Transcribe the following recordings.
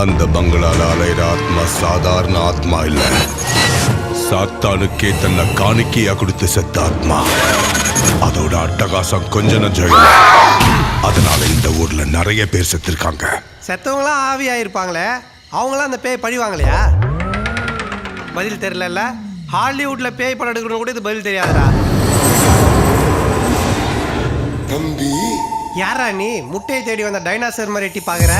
அந்த பங்களால அலையிற ஆத்மா சாதாரண ஆத்மா இல்ல, சாத்தானுக்கே தன்னை காணிக்கையா கொடுத்து செத்த ஆத்மா. அதோட அட்டகாசம் கொஞ்ச நஞ்சம் இல்ல. அதனால இந்த ஊர்ல நிறைய பேர் செத்துருக்காங்க. செத்தவங்களாம் ஆவியாயிருப்பாங்களே, அவங்களாம் அந்த பேய் பழிவாங்களையா? பதில் தெரியல. ஹாலிவுட்ல பேய் படம் எடுக்கணும் கூட இது பதில் தெரியாதுடா. தம்பி யாரா நீ முட்டையை தேடி வந்த டைனாசர் மாதிரி எட்டி பாக்குற?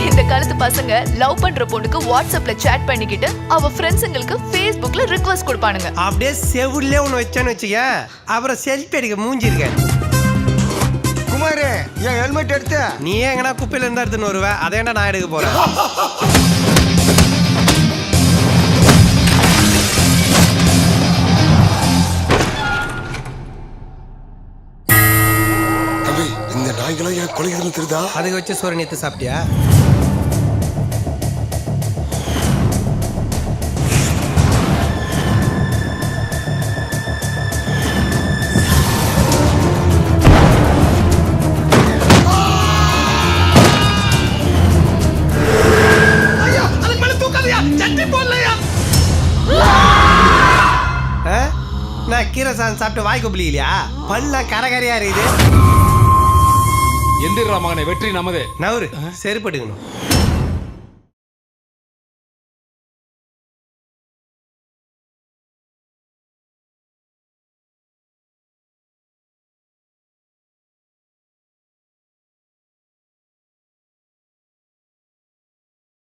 இந்த காலத்து பசங்க லவ் பண்ற பொண்ணுக்கு வாட்ஸ்அப்ல சேட் பண்ணிக்கிட்டு அவ ஃப்ரெண்ட்ஸுங்களுக்கு ஃபேஸ்புக்ல ரிக்வெஸ்ட் கொடுப்பானுங்க. அப்படியே செவுல்லே ஒன்று வச்சேன்னு வச்சுக்க, அப்புறம் செல்ஃபி அடிக்க மூஞ்சிருக்க. குமாரே, என் ஹெல்மெட் எடுத்து நீ ஏன் எங்கன்னா குப்பையில இருந்தா எடுத்துன்னு வருவ? அதேண்டா நான் எடுக்க போறேன். தம்பி, இந்த நாய்களாம் என் கொலைகள் தெரியுதா? அதுக்கு வச்சு சோறு நேத்து சாப்பிட்டியா? நான் கீரை சாதம் சாப்பிட்டு வாய் கொப்பளிக்கலையா? பல்லாம் கரகரையா இருக்குது. எந்திரா மகனை, வெற்றி நமது. நவரு செருப்பட்டுக்கணும்.